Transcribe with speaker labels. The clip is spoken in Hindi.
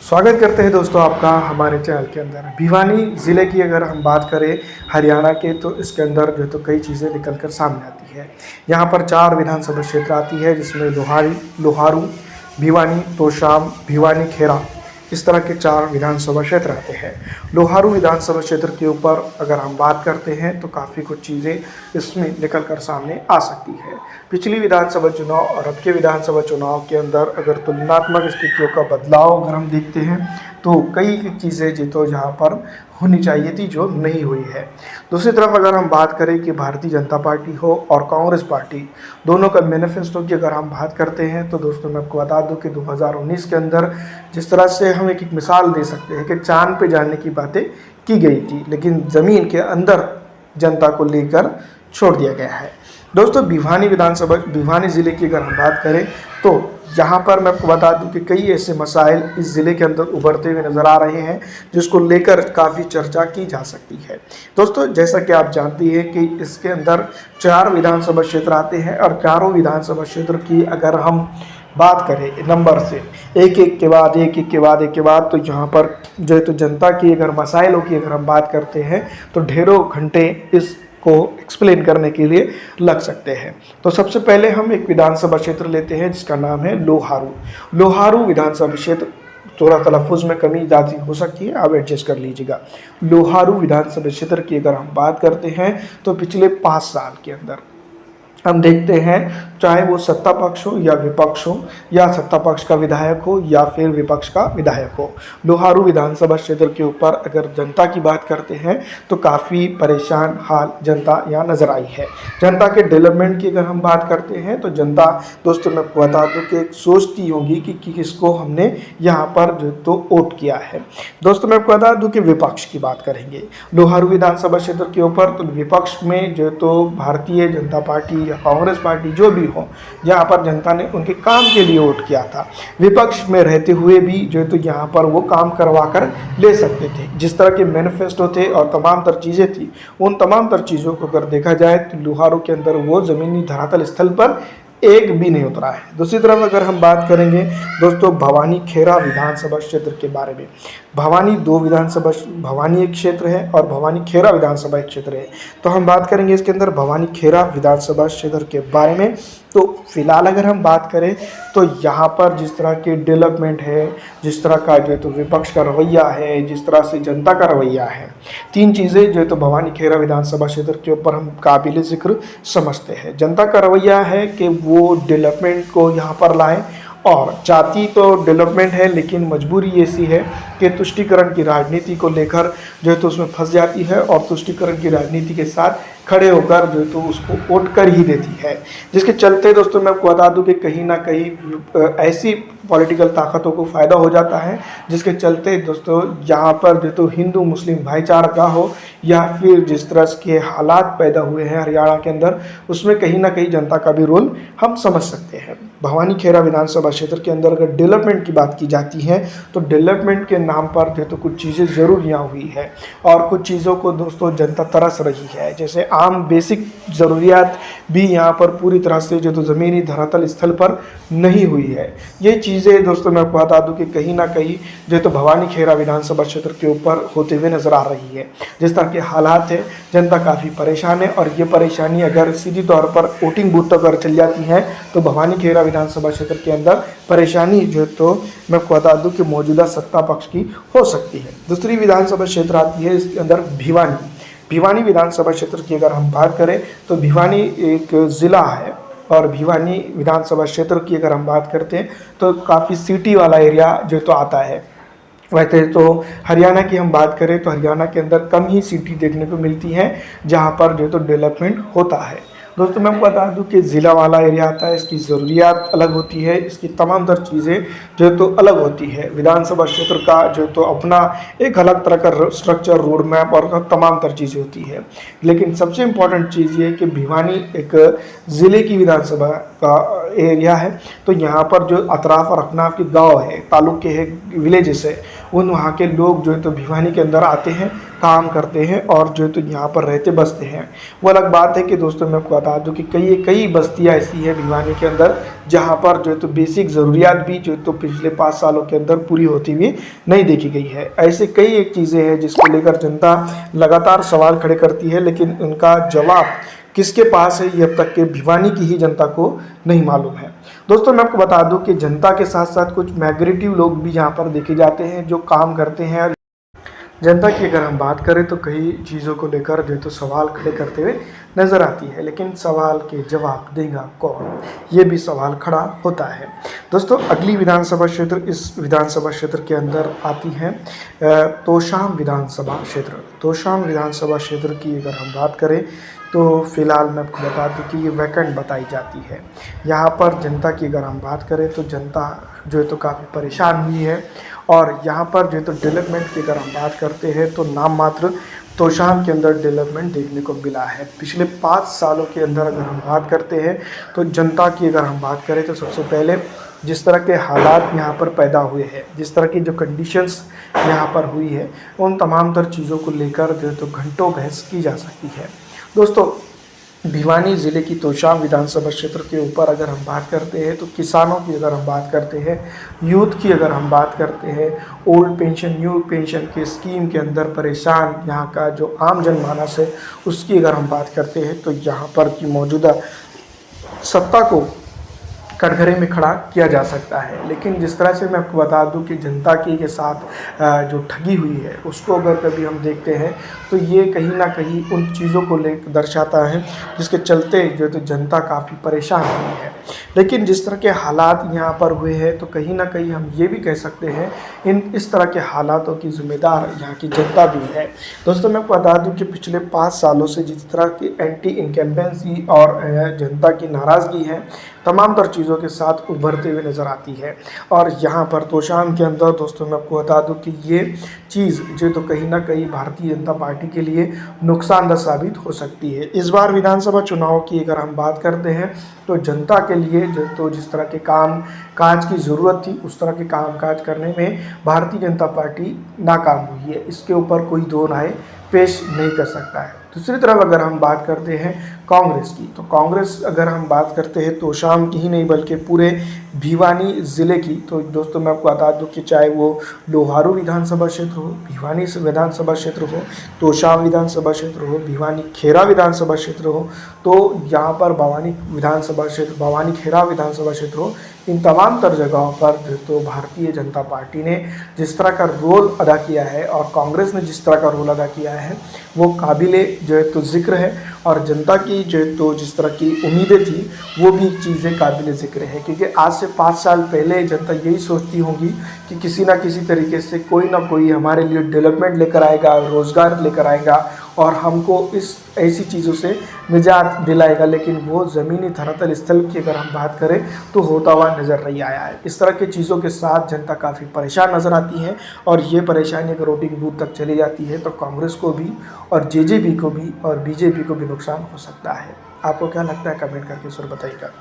Speaker 1: स्वागत करते हैं दोस्तों आपका हमारे चैनल के अंदर। भिवानी ज़िले की अगर हम बात करें हरियाणा के, तो इसके अंदर जो तो कई चीज़ें निकल कर सामने आती है। यहाँ पर 4 विधानसभा क्षेत्र आती है, जिसमें लोहारू, भिवानी, तोशाम, भिवानी, खेरा, इस तरह के 4 विधानसभा क्षेत्र आते हैं। लोहारू विधानसभा क्षेत्र के ऊपर अगर हम बात करते हैं तो काफ़ी कुछ चीज़ें इसमें निकल कर सामने आ सकती है। पिछली विधानसभा चुनाव और अब के विधानसभा चुनाव के अंदर अगर तुलनात्मक स्थितियों का बदलाव अगर हम देखते हैं तो कई चीज़ें जी तो यहाँ पर होनी चाहिए थी जो नहीं हुई है। दूसरी तरफ अगर हम बात करें कि भारतीय जनता पार्टी हो और कांग्रेस पार्टी, दोनों का मैनिफेस्टो की अगर हम बात करते हैं तो दोस्तों मैं आपको बता दूं कि 2019 के अंदर जिस तरह से हम एक मिसाल दे सकते हैं कि चांद पे जाने की बातें की गई थी, लेकिन ज़मीन के अंदर जनता को लेकर छोड़ दिया गया है। दोस्तों भिवानी ज़िले की अगर हम बात करें तो यहाँ पर मैं आपको बता दूं कि कई ऐसे मसाइल इस ज़िले के अंदर उभरते हुए नज़र आ रहे हैं जिसको लेकर काफ़ी चर्चा की जा सकती है। दोस्तों जैसा कि आप जानते हैं कि इसके अंदर 4 विधानसभा क्षेत्र आते हैं और चारों विधानसभा क्षेत्र की अगर हम बात करें नंबर से एक के बाद तो यहाँ पर जो है तो जनता की अगर मसाइलों की अगर हम बात करते हैं तो ढेरों घंटे इस को एक्सप्लेन करने के लिए लग सकते हैं। तो सबसे पहले हम एक विधानसभा क्षेत्र लेते हैं जिसका नाम है लोहारू विधानसभा क्षेत्र। थोड़ा तलफ़ुज़ में कमी ज़्यादा हो सकती है, आप एडजस्ट कर लीजिएगा। लोहारू विधानसभा क्षेत्र की अगर हम बात करते हैं तो पिछले 5 साल के अंदर हम देखते हैं, चाहे वो सत्ता पक्ष हो या विपक्ष हो, या सत्ता पक्ष का विधायक हो या फिर विपक्ष का विधायक हो, लोहारू विधानसभा क्षेत्र के ऊपर अगर जनता की बात करते हैं तो काफ़ी परेशान हाल जनता यहाँ नज़र आई है। जनता के डेवलपमेंट की अगर हम बात करते हैं तो जनता दोस्तों मैं बता दूँ कि एक सोचती होगी कि किसको हमने यहाँ पर जो तो वोट किया है। दोस्तों मैं बता दूँ कि विपक्ष की बात करेंगे लोहारू विधानसभा क्षेत्र के ऊपर, तो विपक्ष में जो तो भारतीय जनता पार्टी या कांग्रेस पार्टी जो भी हो, यहाँ पर जनता ने उनके काम के लिए वोट किया था। विपक्ष में रहते हुए भी जो तो यहाँ पर वो काम करवा कर ले सकते थे। जिस तरह के मैनिफेस्टो थे और तमाम तर चीज़ें थी, उन तमाम तर चीज़ों को अगर देखा जाए तो लोहारू के अंदर वो ज़मीनी धरातल स्थल पर एक भी नहीं उतरा है। दूसरी तरफ अगर हम बात करेंगे दोस्तों भवानी खेरा विधानसभा क्षेत्र के बारे में, भवानी एक क्षेत्र है और भवानी खेरा विधानसभा एक क्षेत्र है। तो हम बात करेंगे इसके अंदर भवानी खेरा विधानसभा क्षेत्र के बारे में। तो फिलहाल अगर हम बात करें तो यहाँ पर जिस तरह के डेवलपमेंट है, जिस तरह का जो है तो विपक्ष का रवैया है, जिस तरह से जनता का रवैया है, 3 चीज़ें जो है तो भवानी खेरा विधानसभा क्षेत्र के ऊपर हम काबिल ज़िक्र समझते हैं। जनता का रवैया है कि वो डेवलपमेंट को यहाँ पर लाएं, और चाहती तो डेवलपमेंट है लेकिन मजबूरी ऐसी है कि तुष्टीकरण की राजनीति को लेकर जो है तो उसमें फंस जाती है और तुष्टीकरण की राजनीति के साथ खड़े होकर जो है तो उसको वोट कर ही देती है। जिसके चलते दोस्तों मैं आपको बता दूं कि कहीं ना कहीं ऐसी पॉलिटिकल ताकतों को फ़ायदा हो जाता है जिसके चलते दोस्तों यहाँ पर जो तो हिंदू मुस्लिम भाईचारा का हो या फिर जिस तरह के हालात पैदा हुए हैं हरियाणा के अंदर, उसमें कहीं ना कहीं जनता का भी रोल हम समझ सकते हैं। भवानी खेरा विधानसभा क्षेत्र के अंदर अगर डेवलपमेंट की बात की जाती है तो डेवलपमेंट के नाम पर जो तो कुछ चीज़ें ज़रूर यहाँ हुई है और कुछ चीज़ों को दोस्तों जनता तरस रही है। जैसे आम बेसिक ज़रूरियात भी यहाँ पर पूरी तरह से जो तो ज़मीनी धरातल स्थल पर नहीं हुई है। ये चीज़ें दोस्तों मैं आपको बता दूँ कि कहीं ना कहीं जो तो भवानी खेरा विधानसभा क्षेत्र के ऊपर होते हुए नज़र आ रही है। जिस तरह के हालात है, जनता काफ़ी परेशान है और ये परेशानी अगर सीधी तौर पर वोटिंग बूथ तक अगर चल जाती है तो भवानी खेरा विधानसभा क्षेत्र के अंदर परेशानी जो तो मैं आपको बता दूं कि मौजूदा सत्ता पक्ष की हो सकती है। दूसरी विधानसभा क्षेत्र आती है इसके अंदर भिवानी विधानसभा क्षेत्र की अगर हम बात करें तो भिवानी एक ज़िला है और भिवानी विधानसभा क्षेत्र की अगर हम बात करते हैं तो काफ़ी सिटी वाला एरिया जो तो आता है। वैसे तो हरियाणा की हम बात करें तो हरियाणा के अंदर कम ही सिटी देखने को मिलती है जहां पर जो तो डेवलपमेंट होता है। दोस्तों मैं आपको बता दूं कि ज़िला वाला एरिया आता है, इसकी ज़रूरियात अलग होती है, इसकी तमाम तर चीज़ें जो तो अलग होती है। विधानसभा क्षेत्र का जो तो अपना एक अलग तरह का स्ट्रक्चर, रोड मैप और तमाम तर चीज़ें होती है। लेकिन सबसे इम्पॉर्टेंट चीज़ ये है कि भिवानी एक ज़िले की विधानसभा का एरिया है, तो यहाँ पर जो अतराफ़ और अकनाफ के गाँव है, तालुके है, विलेजेस है, उन वहाँ के लोग जो है तो भिवानी के अंदर आते हैं, काम करते हैं और जो तो यहाँ पर रहते बसते हैं। वो अलग बात है कि दोस्तों मैं आपको बता दूं कि कई कई बस्तियाँ ऐसी हैं भिवानी के अंदर जहाँ पर जो है तो बेसिक ज़रूरियात भी जो तो पिछले 5 सालों के अंदर पूरी होती हुई नहीं देखी गई है। ऐसे कई एक चीज़ें हैं जिसको लेकर जनता लगातार सवाल खड़े करती है, लेकिन उनका जवाब किसके पास है ये अब तक के भिवानी की ही जनता को नहीं मालूम है। दोस्तों मैं आपको बता दूं कि जनता के साथ साथ कुछ मैग्रेटिव लोग भी यहाँ पर देखे जाते हैं जो काम करते हैं। जनता की अगर हम बात करें तो कई चीज़ों को लेकर जो तो सवाल खड़े करते हुए नज़र आती है, लेकिन सवाल के जवाब देगा कौन, ये भी सवाल खड़ा होता है। दोस्तों अगली विधानसभा क्षेत्र इस विधानसभा क्षेत्र के अंदर आती है तोशाम विधानसभा क्षेत्र। तोशाम विधानसभा क्षेत्र की अगर हम बात करें तो फिलहाल मैं आपको बता दूं कि ये वैकेंट बताई जाती है। यहाँ पर जनता की अगर हम बात करें तो जनता जो है तो काफ़ी परेशान हुई है, और यहाँ पर जो है तो डेवलपमेंट की अगर हम बात करते हैं तो नाम मात्र तोशाम के अंदर डेवलपमेंट देखने को मिला है। पिछले 5 सालों के अंदर अगर हम बात करते हैं तो जनता की अगर हम बात करें तो सबसे पहले जिस तरह के हालात यहाँ पर पैदा हुए हैं, जिस तरह की जो कंडीशंस यहाँ पर हुई है, उन तमाम तर चीज़ों को लेकर जो है तो घंटों बहस की जा सकती है। दोस्तों भिवानी ज़िले की तोशाम विधानसभा क्षेत्र के ऊपर अगर हम बात करते हैं तो किसानों की अगर हम बात करते हैं, यूथ की अगर हम बात करते हैं, ओल्ड पेंशन न्यू पेंशन के स्कीम के अंदर परेशान यहाँ का जो आम जनमानस है उसकी अगर हम बात करते हैं तो यहाँ पर की मौजूदा सत्ता को कटघरे में खड़ा किया जा सकता है। लेकिन जिस तरह से मैं आपको बता दूं कि जनता के साथ जो ठगी हुई है उसको अगर कभी हम देखते हैं तो ये कहीं ना कहीं उन चीज़ों को लेकर दर्शाता है जिसके चलते जो तो जनता काफ़ी परेशान हुई है। लेकिन जिस तरह के हालात यहाँ पर हुए हैं तो कहीं ना कहीं हम ये भी कह सकते हैं इस तरह के हालातों की जिम्मेदार यहाँ की जनता भी है। दोस्तों मैं आपको बता दूं कि पिछले 5 सालों से जिस तरह की एंटी इनकम्बेंसी और जनता की नाराज़गी है तमाम तर चीज़ों के साथ उभरते हुए नज़र आती है। और यहाँ पर तोशाम के अंदर दोस्तों मैं आपको बता दूं कि ये चीज़ जो तो कहीं ना कहीं भारतीय जनता पार्टी के लिए नुकसानदह साबित हो सकती है। इस बार विधानसभा चुनाव की अगर हम बात करते हैं तो जनता के लिए जो तो जिस तरह के काम काज की ज़रूरत थी उस तरह के काम काज करने में भारतीय जनता पार्टी नाकाम हुई है, इसके ऊपर कोई दो राय पेश नहीं कर सकता है। दूसरी तरफ अगर हम बात करते हैं कांग्रेस की तो कांग्रेस अगर हम बात करते हैं तोशाम की ही नहीं बल्कि पूरे भिवानी ज़िले की, तो दोस्तों मैं आपको बता दूं कि चाहे वो लोहारू विधानसभा क्षेत्र हो, भिवानी विधानसभा क्षेत्र हो, तोशाम विधानसभा क्षेत्र हो, भिवानी खेरा विधानसभा क्षेत्र हो, तो यहाँ पर भवानी विधानसभा क्षेत्र भवानी खेरा विधानसभा क्षेत्र हो, इन तमाम तर जगहों पर जो तो भारतीय जनता पार्टी ने जिस तरह का रोल अदा किया है और कांग्रेस ने जिस तरह का रोल अदा किया है वो काबिले जो है तो ज़िक्र है। और जनता की जो है तो जिस तरह की उम्मीदें थी वो भी चीज़ें काबिले ज़िक्र है, क्योंकि आज से 5 साल पहले जनता यही सोचती होगी कि किसी ना किसी तरीके से कोई ना कोई हमारे लिए डेवलपमेंट लेकर आएगा, रोज़गार लेकर आएगा और हमको इस ऐसी चीज़ों से निजात दिलाएगा। लेकिन वो ज़मीनी धरातल स्थल की अगर हम बात करें तो होता हुआ नज़र नहीं आया है। इस तरह की चीज़ों के साथ जनता काफ़ी परेशान नज़र आती है और ये परेशानी अगर वोटिंग बूथ तक चली जाती है तो कांग्रेस को भी और जेजेपी को भी और बीजेपी को भी नुकसान हो सकता है। आपको क्या लगता है कमेंट करके ज़रूर बताइएगा।